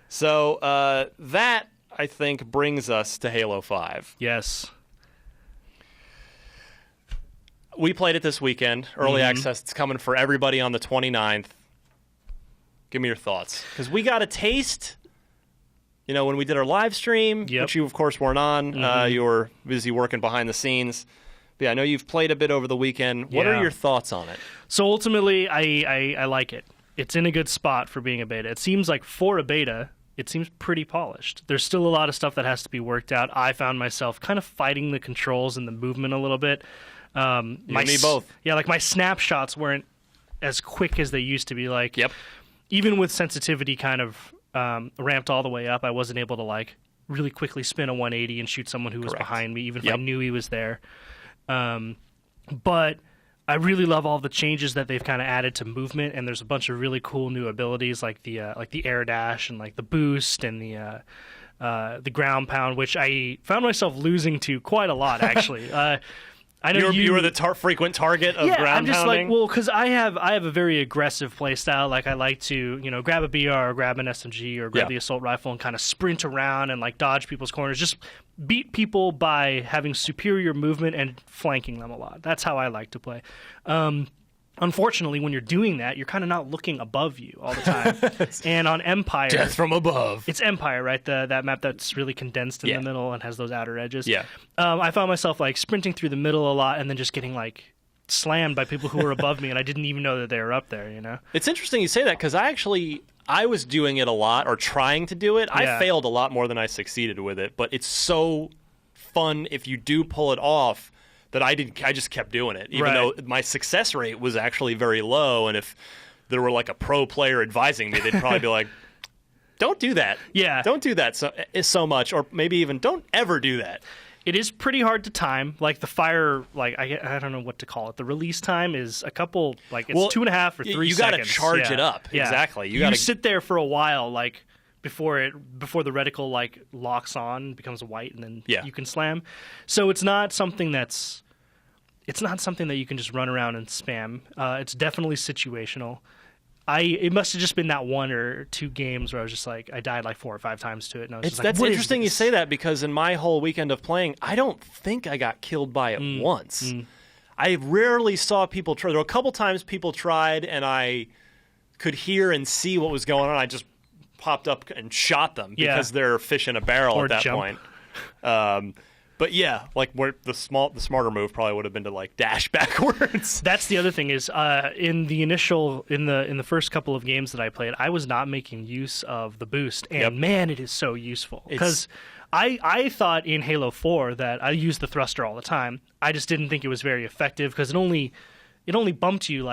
So that, I think, brings us to Halo 5. Yes. We played it this weekend. Early access. It's coming for everybody on the 29th. Give me your thoughts. Because we got a taste, when we did our live stream, which you, of course, weren't on. You were busy working behind the scenes. But yeah, I know you've played a bit over the weekend. What are your thoughts on it? So ultimately, I like it. It's in a good spot for being a beta. It seems like for a beta, it seems pretty polished. There's still a lot of stuff that has to be worked out. I found myself kind of fighting the controls and the movement a little bit. You and me both. Yeah, like my snapshots weren't as quick as they used to be. Like, even with sensitivity kind of ramped all the way up, I wasn't able to really quickly spin a 180 and shoot someone who was behind me, even if I knew he was there. But I really love all the changes that they've kind of added to movement, and there's a bunch of really cool new abilities like the air dash and like the boost and the ground pound, which I found myself losing to quite a lot actually. I know you were the frequent target of ground I'm just pounding? Because I have a very aggressive play style. Like I like to, grab a BR or grab an SMG or grab the assault rifle and kind of sprint around and dodge people's corners. Just beat people by having superior movement and flanking them a lot. That's how I like to play. Unfortunately, when you're doing that, you're kind of not looking above you all the time. And on Empire... Death from above. It's Empire, right? That map that's really condensed in the middle and has those outer edges. Yeah. I found myself sprinting through the middle a lot and then just getting slammed by people who were above me, and I didn't even know that they were up there, It's interesting you say that, because I was doing it a lot, or trying to do it. I failed a lot more than I succeeded with it, but it's so fun if you do pull it off that I just kept doing it, even though my success rate was actually very low. And if there were a pro player advising me, they'd probably be like, don't do that. Yeah. Don't do that so much, or maybe even don't ever do that. It is pretty hard to time. The fire, I don't know what to call it. The release time is a couple, it's 2.5 or 3 seconds. You got to charge it up. Yeah. Exactly. You sit there for a while, before the reticle locks on, becomes white, and then you can slam. So it's not something that you can just run around and spam. It's definitely situational. It must have just been that 1 or 2 games where I was just I died 4 or 5 times to it. And I was that's interesting you say that, because in my whole weekend of playing, I don't think I got killed by it once. I rarely saw people try. There were a couple times people tried, and I could hear and see what was going on. I just popped up and shot them because they're fish in a barrel at that point. But yeah, where the smarter move probably would have been to dash backwards. That's the other thing is in the first couple of games that I played, I was not making use of the boost, and man, it is so useful. Because I thought in Halo 4 that I used the thruster all the time. I just didn't think it was very effective because it only bumped you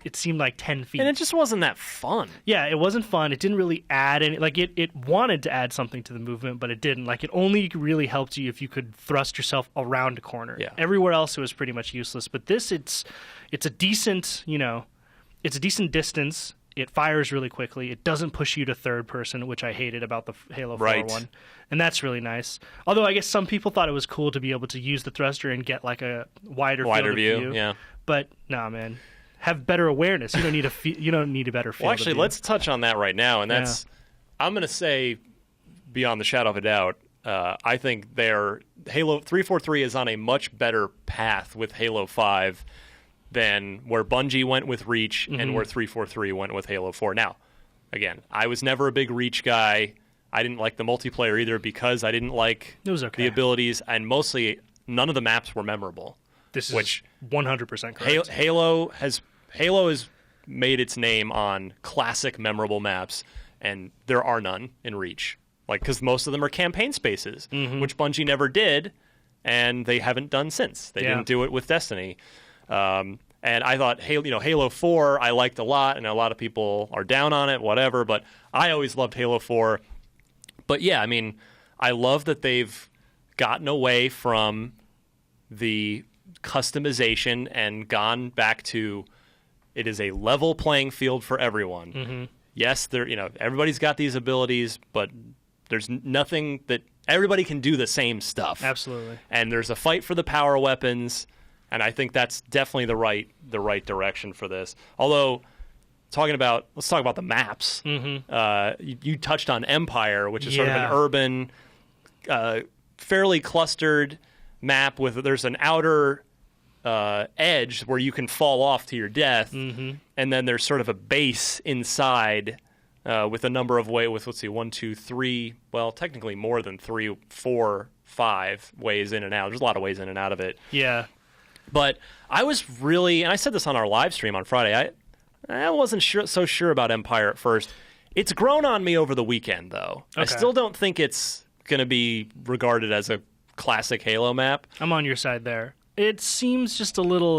it seemed 10 feet. And it just wasn't that fun. Yeah, it wasn't fun. It didn't really add any... it wanted to add something to the movement, but it didn't. It only really helped you if you could thrust yourself around a corner. Yeah. Everywhere else, it was pretty much useless. But this, it's a decent, it's a decent distance. It fires really quickly. It doesn't push you to third person, which I hated about the Halo 4 one. And that's really nice. Although I guess some people thought it was cool to be able to use the thruster and get a wider field of view. Yeah. But, nah, man. Have better awareness. You don't need a better field. Well, actually, let's touch on that right now, and that's I'm going to say, beyond the shadow of a doubt, I think Halo 343 is on a much better path with Halo 5 than where Bungie went with Reach and where 343 went with Halo 4. Now, again, I was never a big Reach guy. I didn't like the multiplayer either because I didn't like the abilities, and mostly none of the maps were memorable. This is 100% correct. Halo has made its name on classic, memorable maps, and there are none in Reach. Because most of them are campaign spaces, which Bungie never did, and they haven't done since. They didn't do it with Destiny. And I thought Halo 4 I liked a lot, and a lot of people are down on it, whatever, but I always loved Halo 4. But yeah, I mean, I love that they've gotten away from the customization and gone back to it is a level playing field for everyone. Yes, everybody's got these abilities, but there's nothing that everybody can do the same stuff. Absolutely. And there's a fight for the power weapons, and I think that's definitely the right direction for this. Although let's talk about the maps. You touched on Empire, which is sort of an urban, fairly clustered map there's an outer edge where you can fall off to your death, and then there's sort of a base inside with a number of ways. Let's see, 1, 2, 3. Well, technically more than 3, 4, 5 ways in and out. There's a lot of ways in and out of it. Yeah. But I was really, and I said this on our live stream on Friday, I wasn't so sure about Empire at first. It's grown on me over the weekend, though. Okay. I still don't think it's going to be regarded as a classic Halo map. I'm on your side there. It seems just a little...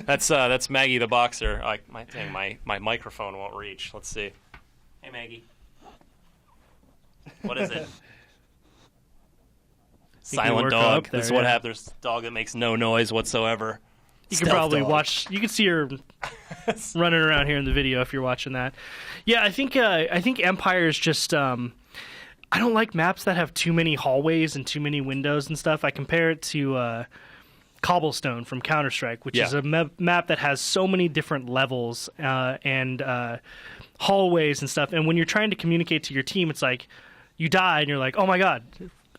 That's Maggie the boxer. My microphone won't reach. Let's see. Hey, Maggie. What is it? Silent dog. This is what happens. There's a dog that makes no noise whatsoever. You can probably watch. You can see her running around here in the video if you're watching that. Yeah, I think Empire is just. I don't like maps that have too many hallways and too many windows and stuff. I compare it to Cobblestone from Counter-Strike, which is a map that has so many different levels and hallways and stuff. And when you're trying to communicate to your team, it's like you die and you're like, oh my god.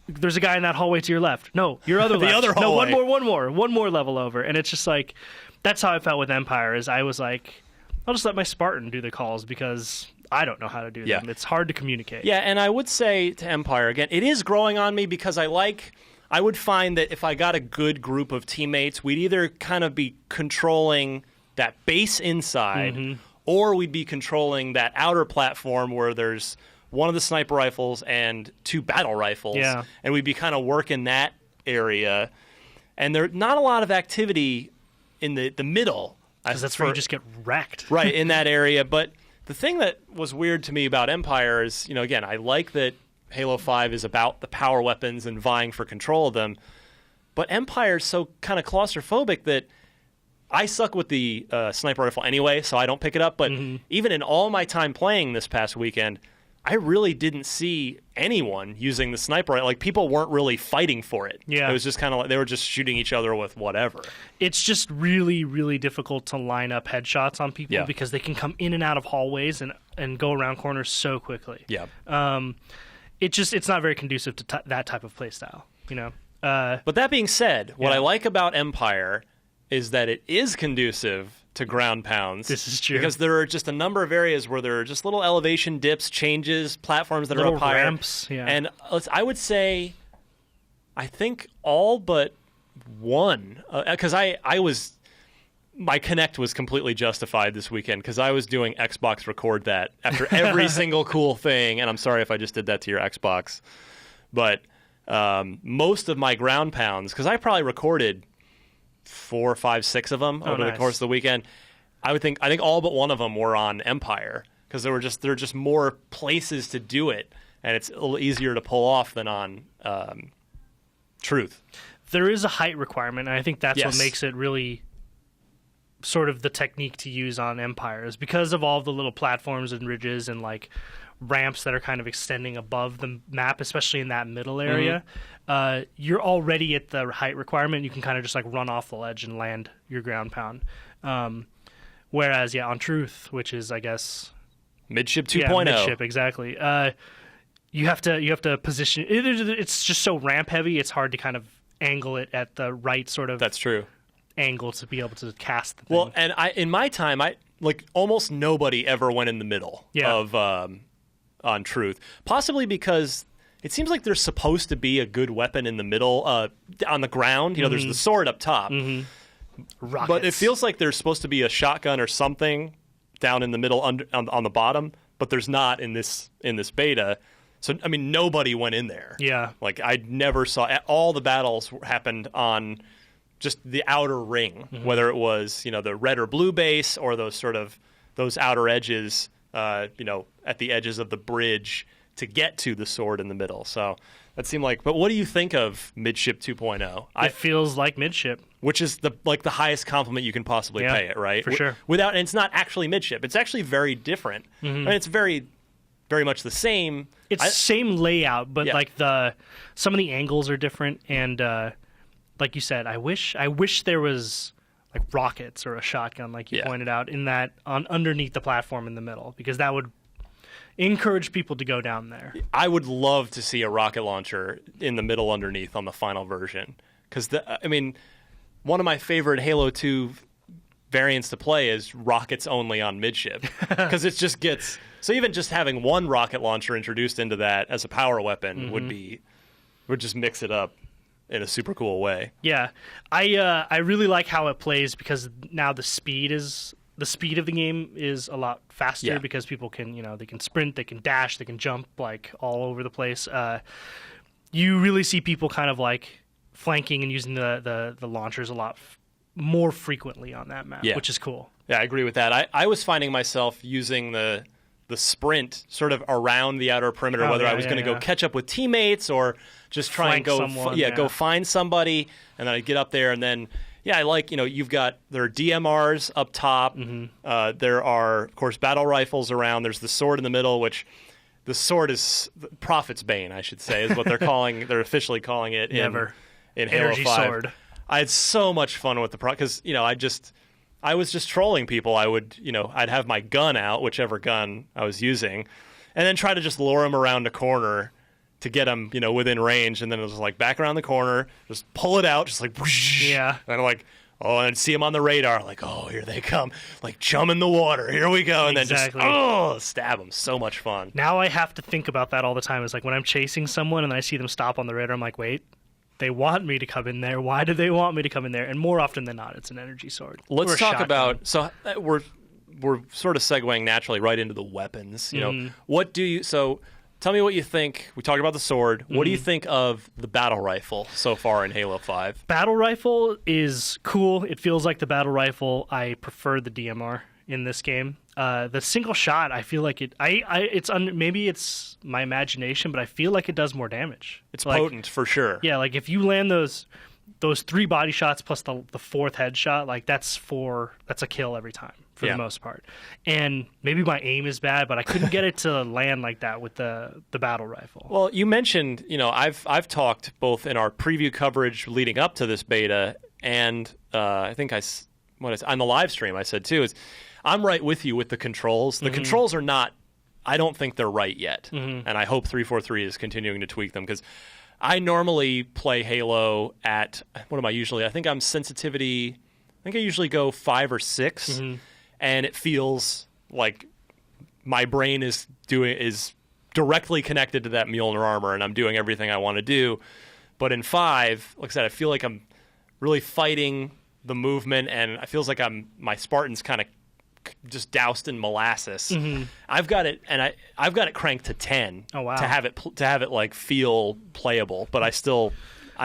There's a guy in that hallway to your left. No, your other left. Other hallway. No, one more level over. And it's just like, that's how I felt with Empire, is I was like, I'll just let my Spartan do the calls because I don't know how to do them. It's hard to communicate. Yeah, and I would say to Empire, again, it is growing on me because I would find that if I got a good group of teammates, we'd either kind of be controlling that base inside, or we'd be controlling that outer platform where there's one of the sniper rifles and 2 battle rifles, and we'd be kind of working that area. And there's not a lot of activity in the middle. Because that's where you just get wrecked. Right, in that area. But the thing that was weird to me about Empire is, again, I like that Halo 5 is about the power weapons and vying for control of them, but Empire is so kind of claustrophobic that I suck with the sniper rifle anyway, so I don't pick it up. But even in all my time playing this past weekend, I really didn't see anyone using the sniper rifle. Like, people weren't really fighting for it. Yeah. It was just kind of like they were just shooting each other with whatever. It's just really, really difficult to line up headshots on people because they can come in and out of hallways and go around corners so quickly. Yeah. It's not very conducive to that type of play style, But that being said, what I like about Empire is that it is conducive to ground pounds. This is true. Because there are just a number of areas where there are just little elevation dips, changes, platforms that are up higher. Ramps, And I would say, I think all but one, because my Connect was completely justified this weekend because I was doing Xbox record that after every single cool thing, and I'm sorry if I just did that to your Xbox, but most of my ground pounds, because I probably recorded 4, 5, 6 of them over the course of the weekend. I think all but one of them were on Empire because there are just more places to do it, and it's a little easier to pull off than on Truth. There is a height requirement, and I think that's what makes it really sort of the technique to use on Empire, is because of all the little platforms and ridges and like ramps that are kind of extending above the map, especially in that middle area. You're already at the height requirement. You can kind of just like run off the ledge and land your ground pound. Whereas, on Truth, which is, I guess, Midship 2.0. Yeah, Midship, exactly. You have to position. It's just so ramp heavy. It's hard to kind of angle it at the right sort of. That's true. Angle to be able to cast the thing. Well, and in my time, almost nobody ever went in the middle of on Truth. Possibly because it seems like there's supposed to be a good weapon in the middle on the ground. There's the sword up top. Rockets. But it feels like there's supposed to be a shotgun or something down in the middle on the bottom, but there's not in this beta. So, I mean, nobody went in there. Yeah. Like, I never saw... All the battles happened on just the outer ring, whether it was, the red or blue base or those outer edges, at the edges of the bridge to get to the sword in the middle. So that seemed like... But what do you think of Midship 2.0? It feels like Midship. Which is the highest compliment you can possibly pay it, right? For sure. And it's not actually Midship. It's actually very different. I mean, it's very, very much the same. It's same layout, but some of the angles are different. And like you said, I wish there was rockets or a shotgun, like you Yeah. pointed out, in that underneath the platform in the middle, because that would encourage people to go down there. I would love to see a rocket launcher in the middle underneath on the final version. Because, one of my favorite Halo 2 variants to play is rockets only on midship. Because it just gets... So even just having one rocket launcher introduced into that as a power weapon would just mix it up in a super cool way. Yeah. I really like how it plays, because now the speed of the game is a lot faster, because people can, they can sprint, they can dash, they can jump like all over the place. You really see people kind of like flanking and using the launchers a lot more frequently on that map, which is cool. Yeah, I agree with that. I was finding myself using the sprint sort of around the outer perimeter, whether I was going to go catch up with teammates or just try and go find somebody, and then I'd get up there, and then I like, there are DMRs up top. There are, of course, battle rifles around. There's the sword in the middle, which the sword is Prophet's Bane, I should say, is what they're officially calling it in Halo 5. Sword. I had so much fun with the because I was just trolling people. I'd have my gun out, whichever gun I was using, and then try to just lure them around a corner to get them, within range. And then it was like back around the corner, just pull it out, just like whoosh. Yeah. And I'm like, oh, and I'd see them on the radar, like, oh, here they come, like chum in the water. Here we go, and then just stab them. So much fun. Now I have to think about that all the time. It's like when I'm chasing someone and I see them stop on the radar, I'm like, wait. They want me to come in there. Why do they want me to come in there? And more often than not, it's an energy sword. Let's talk about. So we're sort of segueing naturally right into the weapons. What do you? So tell me what you think. We talked about the sword. What do you think of the battle rifle so far in Halo 5? Battle rifle is cool. It feels like the battle rifle. I prefer the DMR in this game. The single shot, I feel like it. Maybe it's my imagination, but I feel like it does more damage. It's potent for sure. Yeah, like if you land those 3 body shots plus the 4th headshot, like that's a kill every time for the most part. And maybe my aim is bad, but I couldn't get it to land like that with the battle rifle. Well, you mentioned, I've talked both in our preview coverage leading up to this beta, and I think on the live stream I said too is. I'm right with you with the controls. The controls are not, I don't think they're right yet. And I hope 343 is continuing to tweak them, because I normally play Halo at, what am I usually? I think I'm sensitivity, I usually go 5 or 6, and it feels like my brain is directly connected to that Mjolnir armor, and I'm doing everything I want to do. But in 5, like I said, I feel like I'm really fighting the movement, and it feels like my Spartan's kind of just doused in molasses. I've got it, and I've got it cranked to 10 to have it like feel playable, but I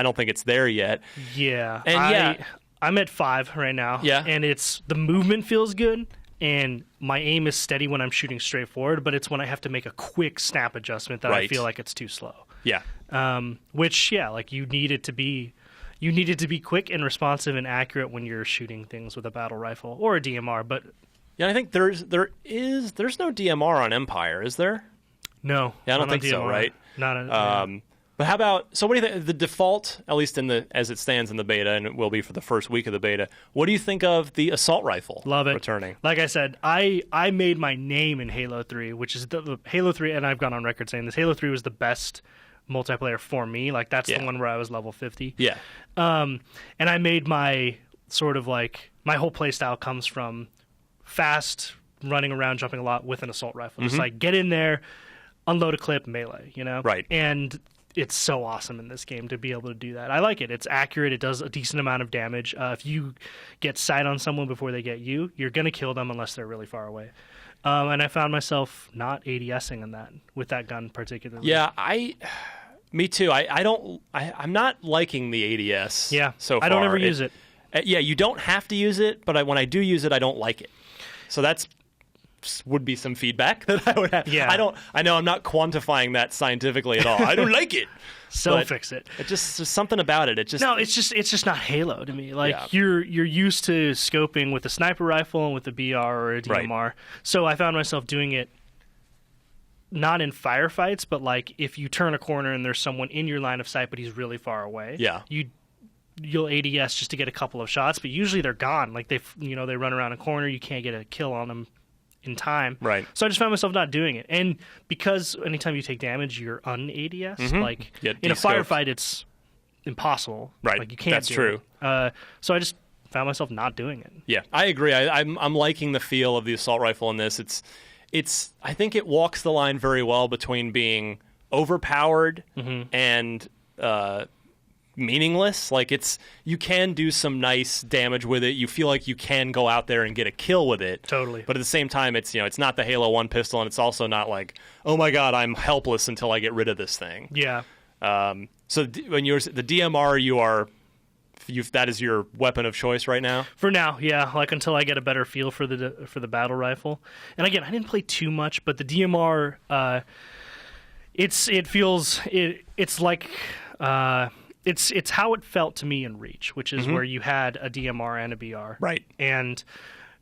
don't think it's there yet. Yeah, and I'm at 5 right now. Yeah, and the movement feels good, and my aim is steady when I'm shooting straight forward, but it's when I have to make a quick snap adjustment that I feel like it's too slow. Yeah, which like you need it to be. You need it to be quick and responsive and accurate when you're shooting things with a battle rifle or a DMR, but. Yeah, I think there's no DMR on Empire, is there? No. Yeah, I don't think so, right? Not but how about, so what do you think, the default, at least as it stands in the beta, and it will be for the first week of the beta, what do you think of the assault rifle? Love it. Returning? Like I said, I made my name in Halo 3, which is the Halo 3, and I've gone on record saying this, Halo 3 was the best multiplayer for me. Like, that's the one where I was level 50. Yeah. And I made my sort of like, my whole playstyle comes from fast, running around, jumping a lot with an assault rifle. Just like get in there, unload a clip, melee, Right. And it's so awesome in this game to be able to do that. I like it. It's accurate. It does a decent amount of damage. If you get sight on someone before they get you, you're going to kill them unless they're really far away. And I found myself not ADSing on that with that gun particularly. Yeah, me too. I'm not liking the ADS. Yeah, so far. I don't ever use it. Yeah, you don't have to use it, but when I do use it, I don't like it. So would be some feedback that I would have. Yeah. I know I'm not quantifying that scientifically at all. I don't like it. So fix it. There's something about it. No, it's just not Halo to me. Like you're used to scoping with a sniper rifle and with a BR or a DMR. Right. So I found myself doing it not in firefights, but like if you turn a corner and there's someone in your line of sight, but he's really far away. Yeah. you'll ADS just to get a couple of shots, but usually they're gone. Like they run around a corner, you can't get a kill on them in time. Right. So I just found myself not doing it. And because anytime you take damage, you're un-ADS. Like in a firefight, it's impossible. Right. Like you can't. That's true. So I just found myself not doing it. Yeah, I agree. I'm liking the feel of the assault rifle in this. It's I think it walks the line very well between being overpowered and meaningless. Like you can do some nice damage with it. You feel like you can go out there and get a kill with it. Totally. But at the same time, it's it's not the Halo 1 pistol, and it's also not like, oh my god, I'm helpless until I get rid of this thing. Yeah. So when you're the DMR, that is your weapon of choice right now? For now, yeah. Like until I get a better feel for the battle rifle. And again, I didn't play too much, but the DMR, it's like. It's how it felt to me in Reach, which is where you had a DMR and a BR. Right. And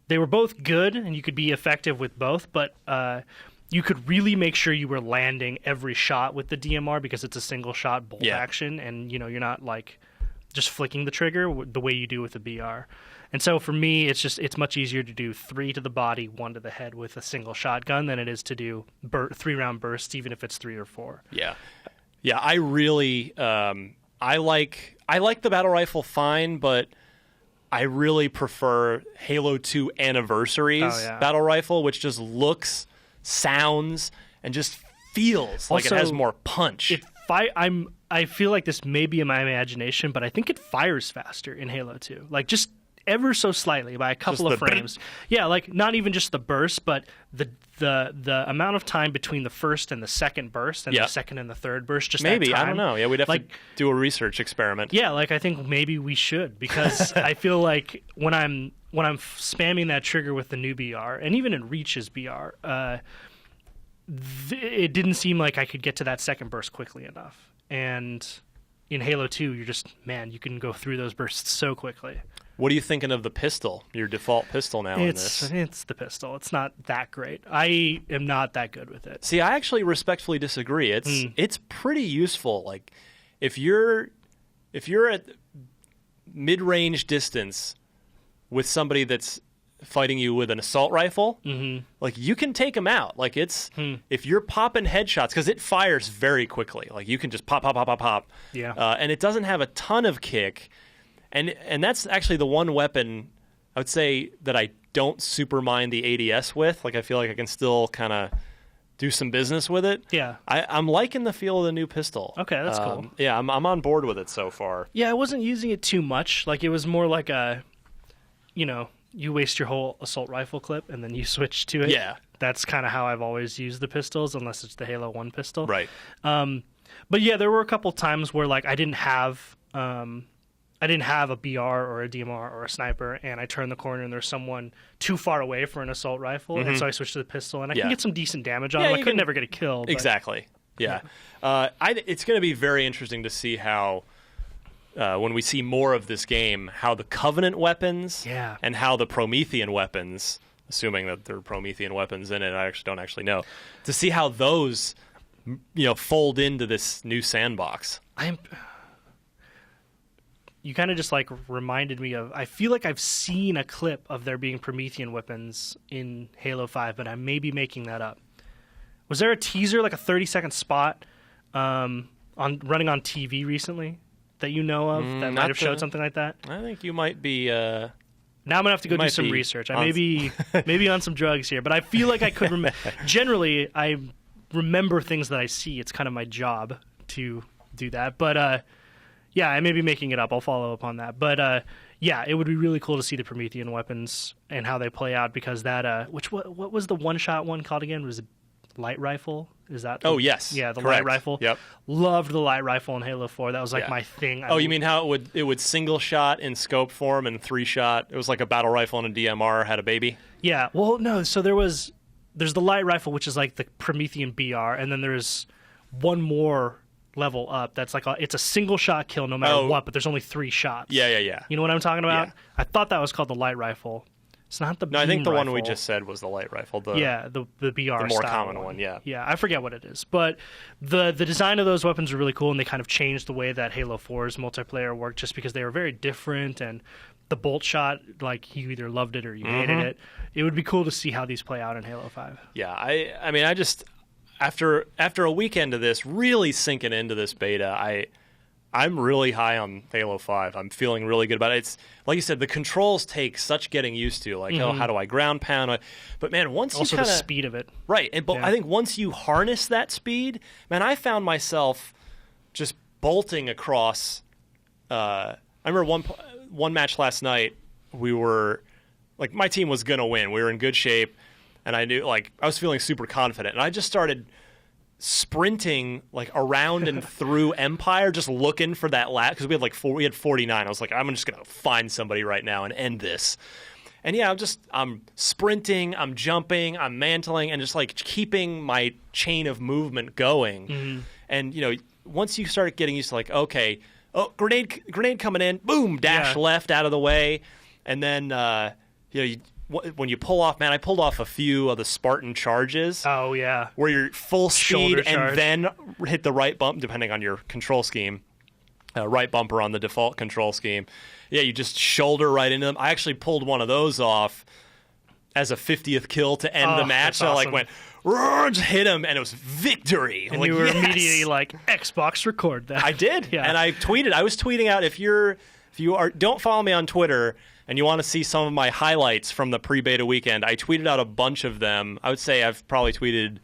they were both good, and you could be effective with both, but you could really make sure you were landing every shot with the DMR because it's a single shot bolt action, and you're not like just flicking the trigger the way you do with the BR. And so for me, it's much easier to do 3 to the body, 1 to the head with a single shotgun than it is to do 3-round bursts, even if it's 3 or 4. Yeah. Yeah, I really I like the battle rifle fine, but I really prefer Halo 2 Anniversary's battle rifle, which just looks, sounds, and just feels like it has more punch. I feel like this may be in my imagination, but I think it fires faster in Halo 2. Like just ever so slightly by a couple of frames. Yeah, like not even just the burst, but the amount of time between the first and the second burst and the second and the third burst. Just maybe that time. I don't know. Yeah, we'd have to do a research experiment. Yeah, like I think maybe we should, because I feel like when I'm spamming that trigger with the new BR, and even in Reach's BR, it didn't seem like I could get to that second burst quickly enough. And in Halo 2, you can go through those bursts so quickly. What are you thinking of the pistol, your default pistol now in this? It's the pistol. It's not that great. I am not that good with it. See, I actually respectfully disagree. It's pretty useful. Like if you're at mid-range distance with somebody that's fighting you with an assault rifle, like you can take them out. Like if you're popping headshots, because it fires very quickly. Like you can just pop. Yeah. And it doesn't have a ton of kick. And that's actually the one weapon I would say that I don't super mind the ADS with. Like I feel like I can still kind of do some business with it. Yeah. I'm liking the feel of the new pistol. Okay, that's cool. Yeah, I'm on board with it so far. Yeah, I wasn't using it too much. Like it was more like you waste your whole assault rifle clip and then you switch to it. Yeah. That's kind of how I've always used the pistols, unless it's the Halo 1 pistol. Right. But yeah, there were a couple times where like I didn't have a BR or a DMR or a sniper, and I turned the corner and there's someone too far away for an assault rifle, and so I switched to the pistol, and I can get some decent damage on him. I could never get a kill. But... Exactly. Yeah. It's going to be very interesting to see how, when we see more of this game, how the Covenant weapons and how the Promethean weapons, assuming that there are Promethean weapons in it, I don't actually know, to see how those fold into this new sandbox. You kind of just like reminded me of, I feel like I've seen a clip of there being Promethean weapons in Halo 5, but I may be making that up. Was there a teaser, like a 30-second spot running on TV recently that you know of that might have showed something like that? I think you might be... Now I'm going to have to go do some research. I may be on some drugs here, but I feel like I could remember. Generally, I remember things that I see. It's kind of my job to do that. But... yeah, I may be making it up. I'll follow up on that. But yeah, it would be really cool to see the Promethean weapons and how they play out, because that what was the one-shot one called again? Was it light rifle? Is that? Oh yes, yeah, the correct. Light rifle. Yep, loved the light rifle in Halo 4. That was like my thing. You mean how it would single shot in scope form and 3-shot? It was like a battle rifle and a DMR had a baby. Yeah. Well, no. So there's the light rifle, which is like the Promethean BR, and then there's one more level up that's like it's a single shot kill no matter what, but there's only 3 shots. Yeah. You know what I'm talking about? Yeah. I thought that was called the light rifle. It's not the No, I think the one we rifle. just said was the light rifle. The the BR more style common one, yeah. Yeah, I forget what it is. But the design of those weapons are really cool, and they kind of changed the way that Halo 4's multiplayer worked just because they were very different, and the bolt shot, like, you either loved it or you hated it. It would be cool to see how these play out in Halo 5. Yeah, I mean, I just, after a weekend of this, really sinking into this beta, I'm really high on Halo 5. I'm feeling really good about it. It's like you said, the controls take such getting used to. Like, oh, how do I ground pound? But man, once Also you kind the of speed of it. right, and Yeah. I think once you harness that speed, man, I found myself just bolting across. I remember one match last night. We were like, my team was gonna win. We were in good shape, and I knew, like, I was feeling super confident, and I just started sprinting like around and through Empire, just looking for that lap, because we had 49. I was like, I'm just gonna find somebody right now and end this. And yeah, I'm sprinting, I'm jumping, I'm mantling, and just like keeping my chain of movement going. And you know, once you start getting used to, like, okay, oh, grenade coming in, boom, dash left out of the way, and then you know, when you pull off, man, I pulled off a few of the Spartan charges. Oh, yeah. Where you're full speed Shoulder charge. and then hit the right bump, depending on your control scheme. Right bumper on the default control scheme. Yeah, you just shoulder right into them. I actually pulled one of those off as a 50th kill to end the match. that's So I awesome. went, roar, just hit him, and it was victory. And Like, you were yes! immediately like, Xbox record that. I did. Yeah. And I was tweeting out, if you don't follow me on Twitter and you want to see some of my highlights from the pre-beta weekend, I tweeted out a bunch of them. I would say I've probably tweeted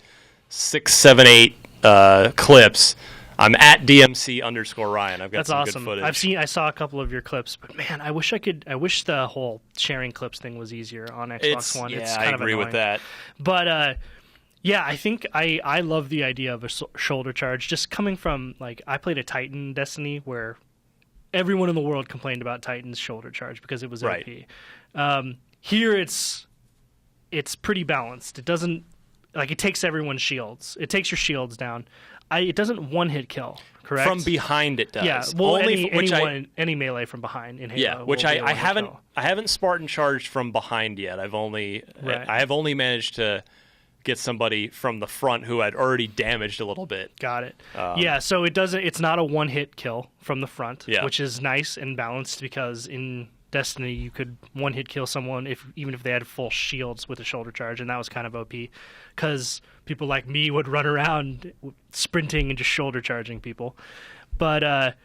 6, 7, 8 clips. I'm at DMC_Ryan. I've got That's some awesome. good footage. I saw a couple of your clips, but man, I wish the whole sharing clips thing was easier on Xbox One. It's kind I of agree with annoying. that. But yeah, I think I love the idea of a shoulder charge. Just coming from, like, I played a Titan Destiny where everyone in the world complained about Titan's shoulder charge because it was Right. OP. Here it's pretty balanced. It doesn't, like, it takes everyone's shields. It takes your shields down. It doesn't one-hit kill, correct? From behind it does. Yeah, well, Only any melee from behind in Halo. which will be a I one-hit kill. haven't Spartan charged from behind yet. I have only managed to get somebody from the front who had already damaged a little bit. Got it. Yeah, so it's not a one-hit kill from the front, Yeah. which is nice and balanced, because in Destiny you could one-hit kill someone even if they had full shields with a shoulder charge, and that was kind of OP because people like me would run around sprinting and just shoulder charging people. But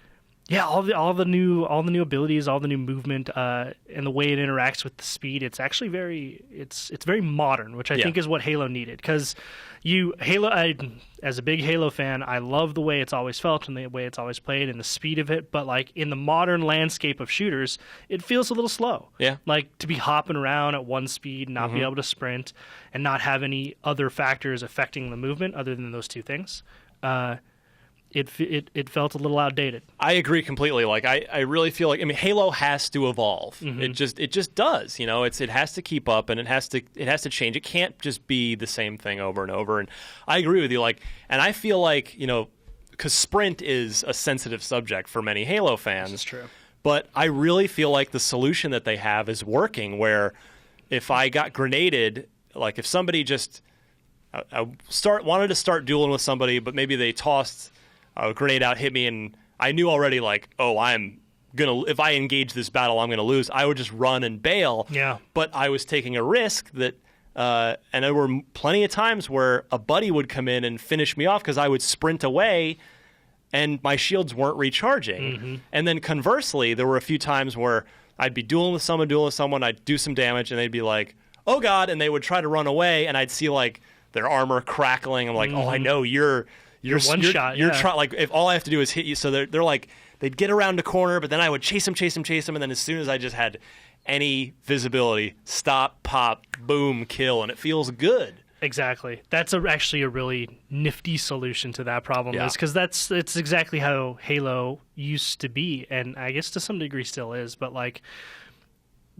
yeah, all the new abilities, all the new movement, and the way it interacts with the speed, it's actually it's very modern, which I think is what Halo needed. Because as a big Halo fan, I love the way it's always felt and the way it's always played and the speed of it. But like in the modern landscape of shooters, it feels a little slow. Yeah. Like to be hopping around at one speed, not be able to sprint, and not have any other factors affecting the movement other than those two things. It felt a little outdated. I agree completely. Like I really feel like, I mean, Halo has to evolve. It just does. You know, it has to keep up, and it has to change. It can't just be the same thing over and over. And I agree with you. Like, and I feel like, you know, because sprint is a sensitive subject for many Halo fans. This is true. But I really feel like the solution that they have is working. Where if I got grenaded, like if somebody just wanted to start dueling with somebody, but maybe they tossed a grenade out, hit me, and I knew already, like, oh, if I engage this battle, I'm gonna lose. I would just run and bail. Yeah. But I was taking a risk that, and there were plenty of times where a buddy would come in and finish me off because I would sprint away, and my shields weren't recharging. And then conversely, there were a few times where I'd be dueling with someone, I'd do some damage, and they'd be like, oh god, and they would try to run away, and I'd see like their armor crackling. I'm like, oh, I know you're one shot. You're Yeah. trying, like, if all I have to do is hit you. So they're like, they'd get around a corner, but then I would chase them, and then as soon as I just had any visibility, stop, pop, boom, kill, and it feels good. Exactly. That's actually a really nifty solution to that problem. Yeah. Is because it's exactly how Halo used to be, and I guess to some degree still is. But like,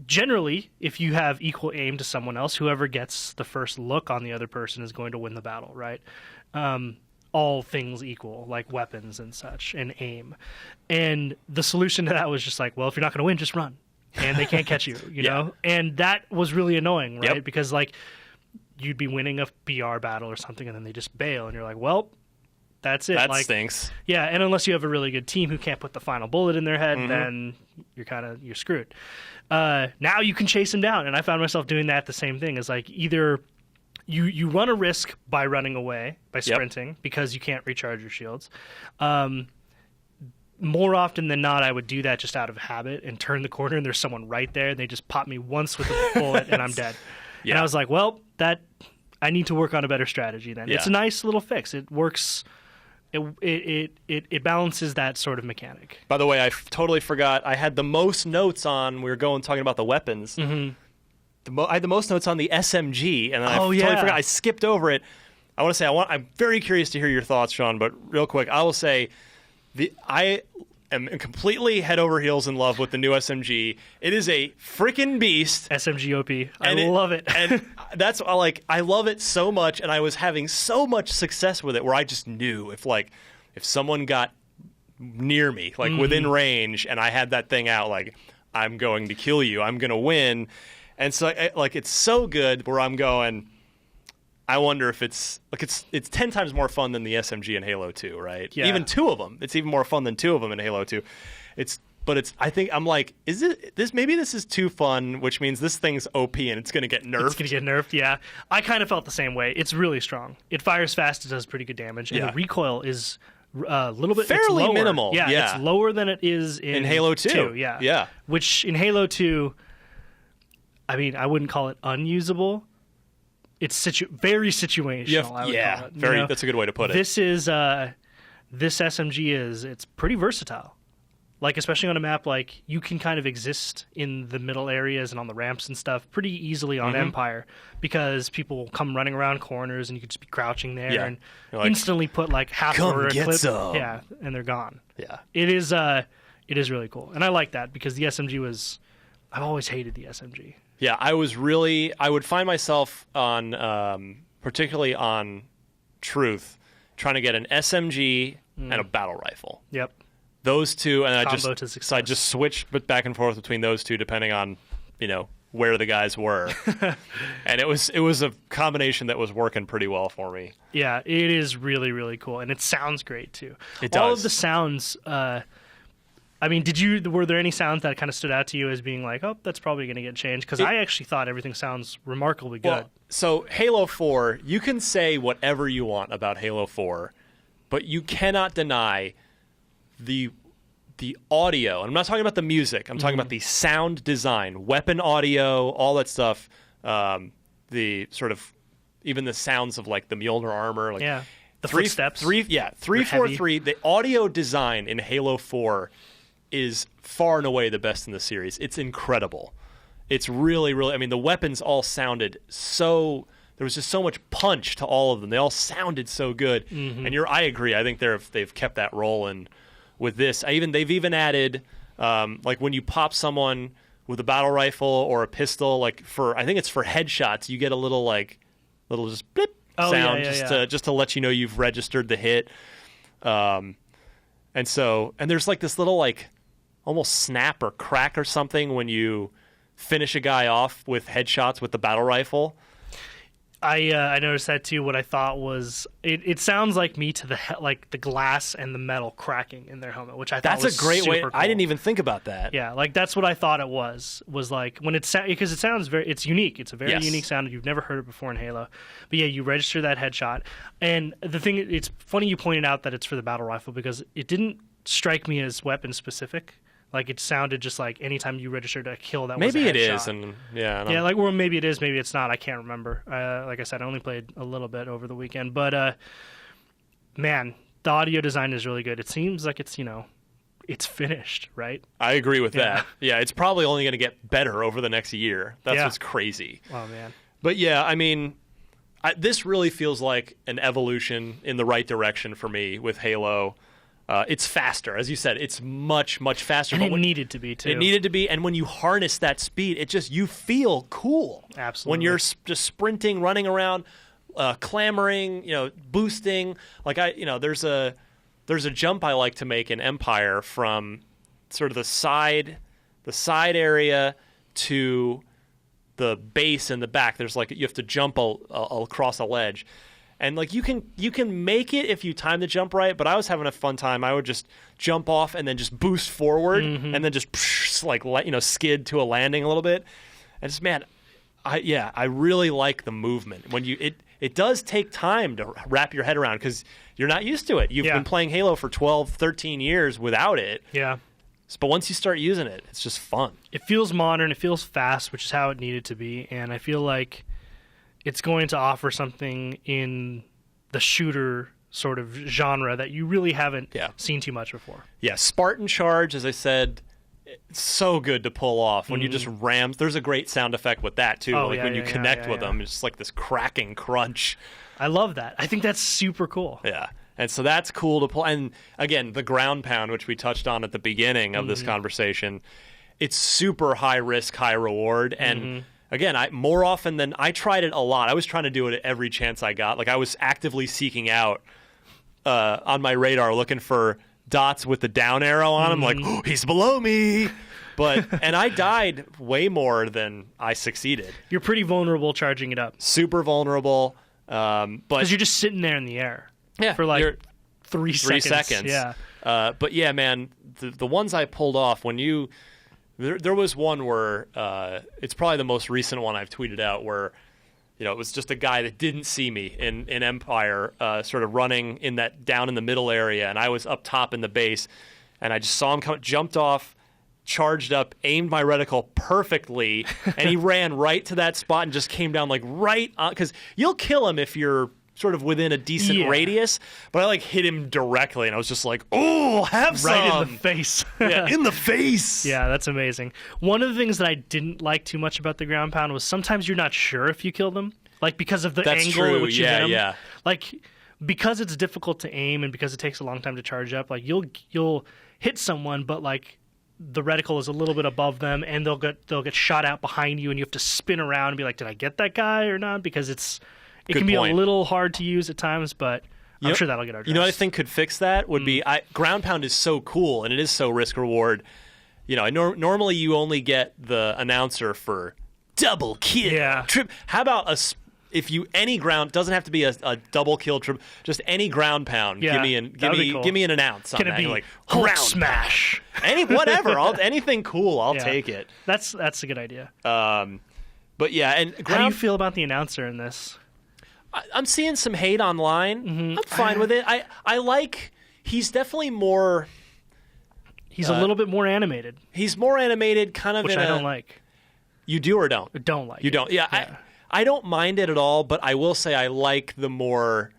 generally, if you have equal aim to someone else, whoever gets the first look on the other person is going to win the battle, right? All things equal, like weapons and such, and aim. And the solution to that was just like, well, if you're not going to win, just run. and they can't catch you, you know? And that was really annoying, right? Because, like, you'd be winning a BR battle or something, and then they just bail, and you're like, well, that's it. That like, stinks. Yeah, and unless you have a really good team who can't put the final bullet in their head, then you're screwed. Now you can chase them down, and I found myself doing that the same thing. Is like either you run a risk by running away, by sprinting, because you can't recharge your shields. More often than not, I would do that just out of habit and turn the corner, and there's someone right there, and they just pop me once with a bullet, and I'm dead. And I was like, well, I need to work on a better strategy then. It's a nice little fix. It works. It balances that sort of mechanic. By the way, I totally forgot. I had the most notes on. We were talking about the weapons. I had the most notes on the SMG, and then I totally forgot. I skipped over it. I want to say I'm very curious to hear your thoughts, Sean. But real quick, I will say I am completely head over heels in love with the new SMG. It is a freaking beast. SMG OP. I love it. And that's I love it so much, and I was having so much success with it where I just knew if someone got near me, within range, and I had that thing out, I'm going to kill you. I'm going to win. And so it's so good where I'm going, I wonder if it's 10 times more fun than the SMG in Halo 2, right? Yeah. Even two of them. It's even more fun than two of them in Halo 2. I think I'm like, is it this? Maybe this is too fun, which means this thing's OP and it's going to get nerfed. It's going to get nerfed, yeah. I kind of felt the same way. It's really strong. It fires fast. It does pretty good damage, and the recoil is a little bit fairly minimal. Yeah, it's lower than it is in Halo 2. Yeah. Which in Halo 2, I mean, I wouldn't call it unusable. It's very situational. I would call it. Very. That's a good way to put it. This is this SMG it's pretty versatile. Especially on a map, you can kind of exist in the middle areas and on the ramps and stuff pretty easily on Empire because people come running around corners and you could just be crouching there and instantly put half come a get clip. Some. Yeah, and they're gone. Yeah, it is really cool, and I like that because the SMG was. I've always hated the SMG. Yeah, I would find myself on, particularly on Truth, trying to get an SMG and a battle rifle. Yep. Those two, and I just switched back and forth between those two depending on, where the guys were. And it was a combination that was working pretty well for me. Yeah, it is really, really cool. And it sounds great, too. It does. All of the sounds... I mean, were there any sounds that kind of stood out to you as being like, oh, that's probably going to get changed? Because I actually thought everything sounds remarkably good. Well, so Halo 4, you can say whatever you want about Halo 4, but you cannot deny the audio. And I'm not talking about the music. I'm talking about the sound design, weapon audio, all that stuff. The sort of even the sounds of the Mjolnir armor. The footsteps. 343. The audio design in Halo 4 is far and away the best in the series. It's incredible. It's really, really... I mean, the weapons all sounded so... There was just so much punch to all of them. They all sounded so good. And I agree. I think they've kept that rolling with this. They've even added, when you pop someone with a battle rifle or a pistol, I think it's for headshots, you get a little just blip sound just to let you know you've registered the hit. And there's this little almost snap or crack or something when you finish a guy off with headshots with the battle rifle. I noticed that too. What I thought was it sounds like me to the glass and the metal cracking in their helmet, which I thought was a great way. Cool. I didn't even think about that. Yeah, that's what I thought it was when because it sounds it's unique. It's a very unique sound. You've never heard it before in Halo. But yeah, you register that headshot, and the thing it's funny you pointed out that it's for the battle rifle because it didn't strike me as weapon specific. It sounded just like anytime you registered a kill that was a headshot. Maybe it is, and or maybe it is, maybe it's not. I can't remember. Like I said, I only played a little bit over the weekend, but man, the audio design is really good. It seems like it's it's finished, right? I agree with that. Yeah, it's probably only going to get better over the next year. That's what's crazy. Oh man. But yeah, I mean, this really feels like an evolution in the right direction for me with Halo. It's faster. As you said, it's much, much faster. And it needed to be, too. It needed to be, and when you harness that speed, you feel cool. Absolutely. When you're just sprinting, running around, clamoring, boosting. There's a jump I like to make in Empire from sort of the side the side area to the base in the back. There's like you have to jump across a ledge, and like you can make it if you time the jump right. But I was having a fun time. I would just jump off and then just boost forward, and then just skid to a landing a little bit. And just I really like the movement when it does take time to wrap your head around because you're not used to it. You've been playing Halo for 12, 13 years without it. Yeah. But once you start using it, it's just fun. It feels modern. It feels fast, which is how it needed to be. And I feel like it's going to offer something in the shooter sort of genre that you really haven't seen too much before. Yeah, Spartan Charge, as I said, it's so good to pull off. When you just ram, there's a great sound effect with that, too. When you connect with them, it's just like this cracking crunch. I love that. I think that's super cool. Yeah. And so that's cool to pull. And again, the ground pound, which we touched on at the beginning of this conversation, it's super high risk, high reward. And again, more often than I tried it a lot. I was trying to do it at every chance I got. Like I was actively seeking out on my radar, looking for dots with the down arrow on them. Like, oh, he's below me. And I died way more than I succeeded. You're pretty vulnerable charging it up. Super vulnerable. Because you're just sitting there in the air. Yeah, for like 3 seconds. 3 seconds. Yeah. But yeah, man, the ones I pulled off there was one where it's probably the most recent one I've tweeted out where, it was just a guy that didn't see me in Empire, sort of running in that down in the middle area, and I was up top in the base, and I just saw him come, jumped off, charged up, aimed my reticle perfectly, and he ran right to that spot and just came down like right on, because you'll kill him if you're sort of within a decent radius, but I like hit him directly, and I was just like, "Oh, have some!" Right in the face. In the face. Yeah, that's amazing. One of the things that I didn't like too much about the ground pound was sometimes you're not sure if you kill them, like because of the angle at which you hit them. Yeah. Like because it's difficult to aim and because it takes a long time to charge up. Like you'll hit someone, but like the reticle is a little bit above them, and they'll get shot out behind you, and you have to spin around and be like, "Did I get that guy or not?" Because it can be a little hard to use at times, but I'm sure that'll get addressed. You know what I think could fix that would be ground pound is so cool and it is so risk reward. Normally you only get the announcer for double kill, trip. How about any ground doesn't have to be a double kill trip, just any ground pound. Yeah, give me an announce on that. Can it be like ground smash? Anything cool, I'll take it. That's a good idea. But yeah, and how do you feel about the announcer in this? I'm seeing some hate online. I'm fine with it. I like. He's definitely more. He's a little bit more animated. He's more animated, kind of. Which I don't like. You do or don't? I don't like. You don't. Yeah. I don't mind it at all, but I will say I like the more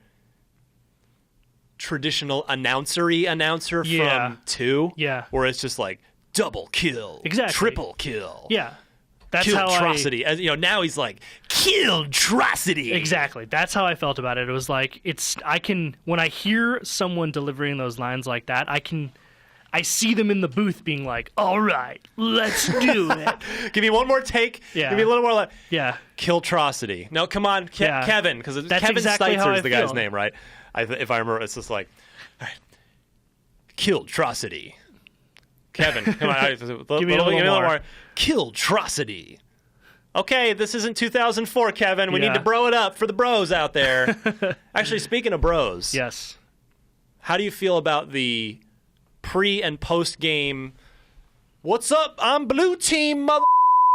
traditional announcer from 2. Yeah. Where it's just like double kill, triple kill. Yeah. That's Killtrocity. Now he's like Killtrocity. Exactly. That's how I felt about it. It was like when I hear someone delivering those lines like that, I see them in the booth being like, "All right, let's do it." Give me one more take. Yeah. Give me a little more. Yeah. Killtrocity. No, come on, Kevin, because Kevin exactly Steitzer is the guy's name, right? If I remember, it's just like, all right, Killtrocity. Kevin, come on. Give me a little more. Killtrocity. Okay, this isn't 2004, Kevin. We need to bro it up for the bros out there. Actually, speaking of bros. Yes. How do you feel about the pre- and post-game, "What's up? I'm blue team, mother..."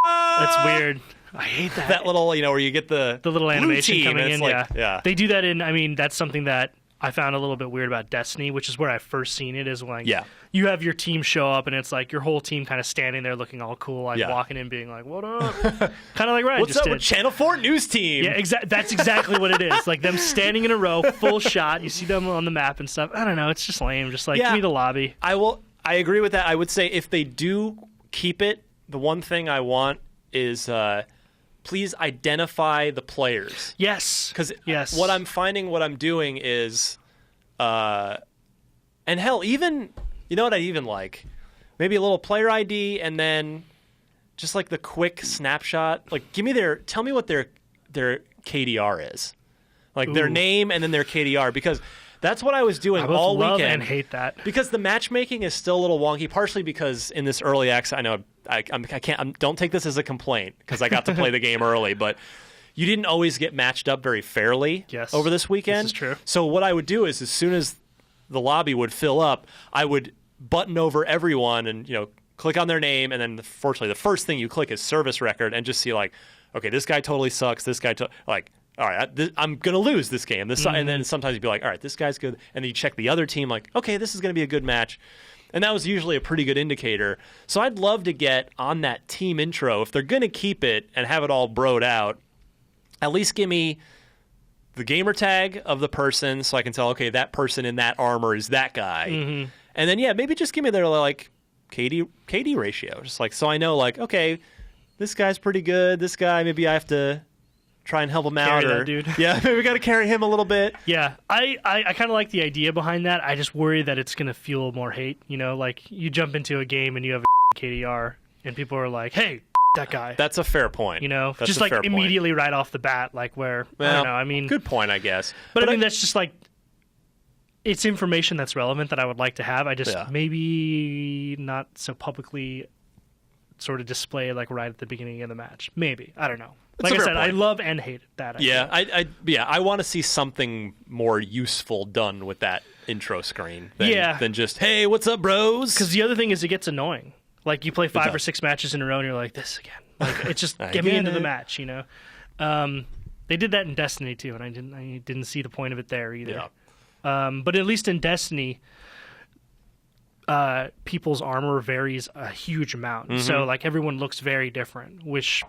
That's weird. I hate that. That little, where you get the little animation coming in. Like, They do that that's something that I found a little bit weird about Destiny, which is where I first seen it, is when you have your team show up and it's like your whole team kind of standing there looking all cool, like walking in being like, "What up?" Kind of like Ryan What's just up did. with Channel 4 News Team? Yeah, that's exactly what it is. Like them standing in a row, full shot. You see them on the map and stuff. I don't know. It's just lame. Just like, give me the lobby. I agree with that. I would say if they do keep it, the one thing I want is please identify the players. Yes. Because what I'm doing is, and hell, even, you know what I even like? Maybe a little player ID and then just like the quick snapshot. Like, tell me what their KDR is. Like their name and then their KDR. Because That's what I was doing I both all love weekend. and hate that. Because the matchmaking is still a little wonky, partially because in this early access, I know I can't. Don't take this as a complaint because I got to play the game early, but you didn't always get matched up very fairly over this weekend. This is true. So what I would do is, as soon as the lobby would fill up, I would button over everyone and click on their name, and then fortunately the first thing you click is service record, and just see like, okay, this guy totally sucks. This guy like. All right, I'm going to lose this game. And then sometimes you'd be like, all right, this guy's good. And then you check the other team, like, okay, this is going to be a good match. And that was usually a pretty good indicator. So I'd love to get on that team intro. If they're going to keep it and have it all broed out, at least give me the gamer tag of the person so I can tell, okay, that person in that armor is that guy. Mm-hmm. And then, maybe just give me their, like, KD ratio. Just like, so I know, like, okay, this guy's pretty good. This guy, maybe I have to try and help him out, that dude. Yeah, maybe we got to carry him a little bit. Yeah, I kind of like the idea behind that. I just worry that it's going to fuel more hate. Like you jump into a game and you have a KDR, and people are like, "Hey, that guy." That's a fair point. That's just like immediately right off the bat, like where I don't know. I mean, good point, I guess. But I mean, that's just like it's information that's relevant that I would like to have. I just maybe not so publicly sort of display like right at the beginning of the match. Maybe I don't know. Like I said, point. I love and hate that. I want to see something more useful done with that intro screen than just, hey, what's up, bros? Because the other thing is it gets annoying. Like you play 5 or 6 matches in a row and you're like, this again. Like it's just get me into the match, They did that in Destiny too, and I didn't see the point of it there either. Yeah. But at least in Destiny, people's armor varies a huge amount. Mm-hmm. So like everyone looks very different, which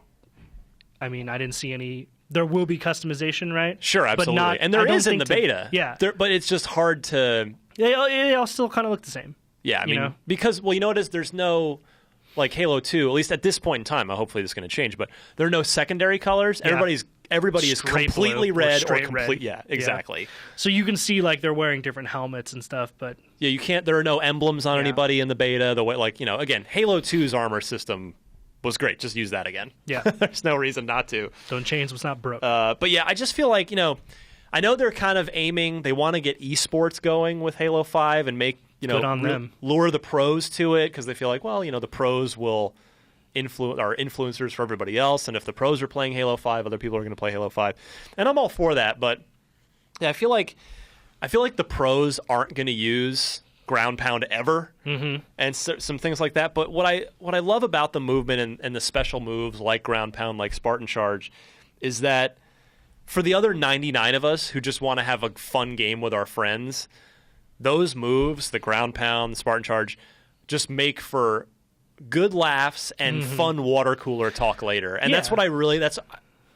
I mean, I didn't see any. There will be customization, right? Sure, absolutely. But and there is in the beta. Yeah. But it's just hard to... They all still kind of look the same. Yeah, I mean, because, well, you know what it is? There's no, like Halo 2, at least at this point in time, hopefully this is going to change, but there are no secondary colors. Yeah. Everybody is completely red or complete red. Yeah, exactly. Yeah. So you can see, like, they're wearing different helmets and stuff, but... Yeah, you can't... There are no emblems on anybody in the beta. The way, like, again, Halo 2's armor system was great. Just use that again. Yeah. There's no reason not to. Don't change what's not broke. But yeah, I just feel like, I know they're kind of aiming, they want to get esports going with Halo 5 and make, good on them. Lure the pros to it because they feel like, well, the pros will are influencers for everybody else. And if the pros are playing Halo 5, other people are going to play Halo 5. And I'm all for that. But yeah, I feel like the pros aren't going to use ground pound ever, and some things like that. But what I love about the movement and the special moves like ground pound, like Spartan Charge, is that for the other 99 of us who just want to have a fun game with our friends, those moves, the ground pound, the Spartan Charge, just make for good laughs and fun water cooler talk later. And that's what that's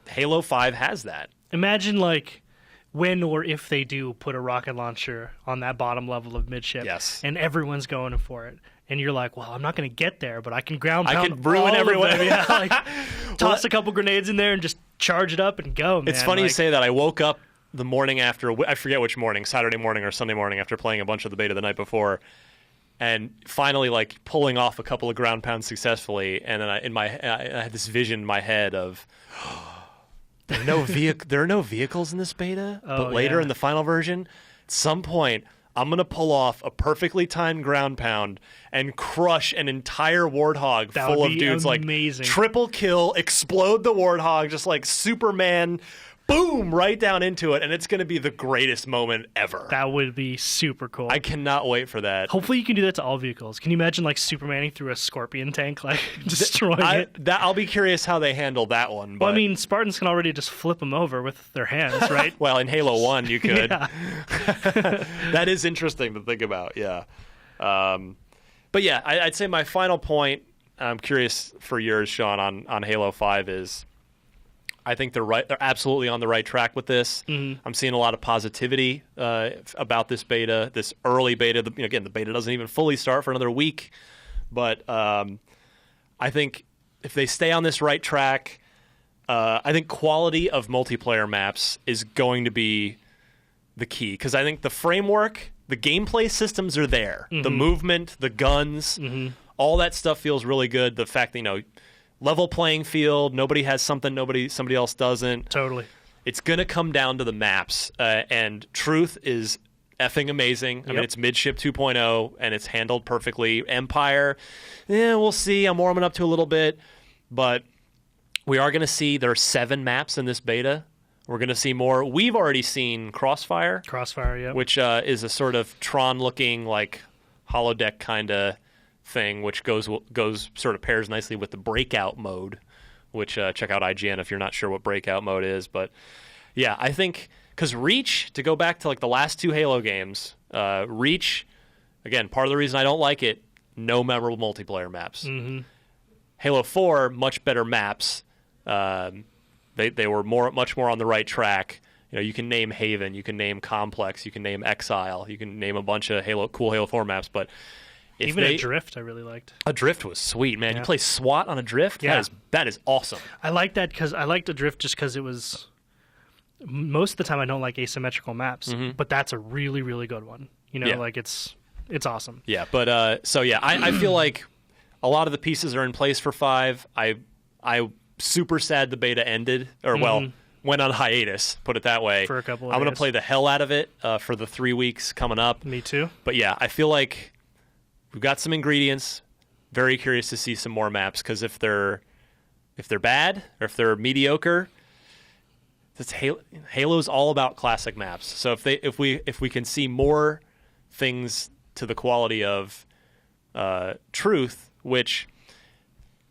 Halo 5 has that. Imagine like when or if they do put a rocket launcher on that bottom level of midship, and everyone's going for it, and you're like, well, I'm not going to get there, but I can ground pound. I can ruin everyone. Toss a couple grenades in there and just charge it up and go, man. It's funny you say that. I woke up the morning after, I forget which morning, Saturday morning or Sunday morning, after playing a bunch of the beta the night before, and finally like pulling off a couple of ground pounds successfully, and then I had this vision in my head of... There are no vehicles in this beta, but later in the final version, at some point, I'm going to pull off a perfectly timed ground pound and crush an entire warthog full of dudes. Amazing. Like triple kill, explode the warthog, just like Superman, boom, right down into it, and it's going to be the greatest moment ever. That would be super cool. I cannot wait for that. Hopefully you can do that to all vehicles. Can you imagine like Supermaning through a Scorpion tank, like destroying it? I'll be curious how they handle that one. But... Well, I mean, Spartans can already just flip them over with their hands, right? Well, in Halo 1 you could. That is interesting to think about, yeah. But yeah, I'd say my final point, I'm curious for yours, Sean, on Halo 5 is... I think they're right. They're absolutely on the right track with this. I'm seeing a lot of positivity about this beta, this early beta. Again, the beta doesn't even fully start for another week, but I think if they stay on this right track, I think quality of multiplayer maps is going to be the key, because I think the framework, the gameplay systems are there. The movement, the guns, all that stuff feels really good. The fact that level playing field, nobody has something somebody else doesn't. Totally. It's going to come down to the maps, and truth is effing amazing. I mean, it's Midship 2.0, and it's handled perfectly. Empire, we'll see. I'm warming up to a little bit, but we are going to see there are 7 maps in this beta. We're going to see more. We've already seen Crossfire. Which is a sort of Tron-looking, like, holodeck kind of thing, which goes sort of pairs nicely with the Breakout mode, which check out IGN if you're not sure what Breakout mode is. But, yeah, I think... Because Reach, to go back to like the last 2 Halo games, Reach, again, part of the reason I don't like it, no memorable multiplayer maps. Halo 4, much better maps. They were much more on the right track. You know, you can name Haven, you can name Complex, you can name Exile, you can name a bunch of cool Halo 4 maps, but even Adrift I really liked. Adrift was sweet, man. You play SWAT on Adrift? Yeah. That is awesome. I like that because I liked Adrift just because it was... Most of the time I don't like asymmetrical maps, but that's a really, really good one. You know, like it's awesome. Yeah, but I feel like a lot of the pieces are in place for 5. I super sad the beta ended, or went on hiatus, put it that way. For a couple of I'm going days. to play the hell out of it for the 3 weeks coming up. Me too. But yeah, I feel like we've got some ingredients. Very curious to see some more maps, because if they're bad or if they're mediocre, Halo's all about classic maps. So if we can see more things to the quality of Truth, which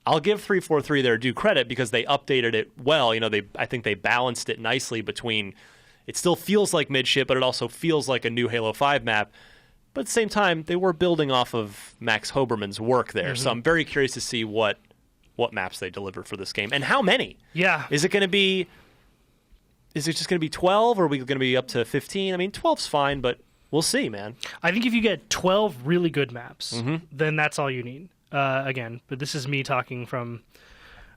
I'll give 343 their due credit because they updated it well. You know, I think they balanced it nicely between it still feels like Midship, but it also feels like a new Halo 5 map. But at the same time, they were building off of Max Hoberman's work there. So I'm very curious to see what maps they deliver for this game and how many. Yeah. Is it just going to be 12, or are we going to be up to 15? I mean, 12's fine, but we'll see, man. I think if you get 12 really good maps, then that's all you need. Again, but this is me talking from...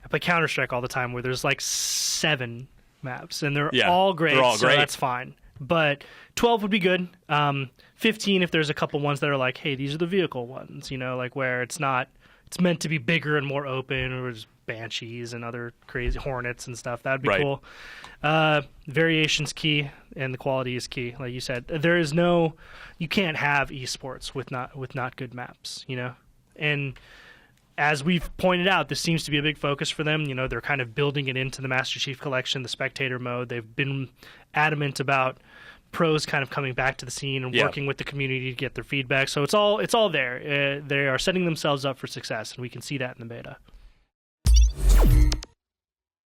I play Counter-Strike all the time where there's like 7 maps, and they're all great, so that's fine. But 12 would be good. 15 if there's a couple ones that are like, hey, these are the vehicle ones, you know, like where it's meant to be bigger and more open, or just Banshees and other crazy Hornets and stuff. That would be cool. Variation's key, and the quality is key. Like you said, you can't have esports with not good maps, you know? And as we've pointed out, this seems to be a big focus for them. You know, they're kind of building it into the Master Chief Collection, the spectator mode. They've been adamant about pros kind of coming back to the scene and working with the community to get their feedback. So it's all there. They are setting themselves up for success, and we can see that in the beta.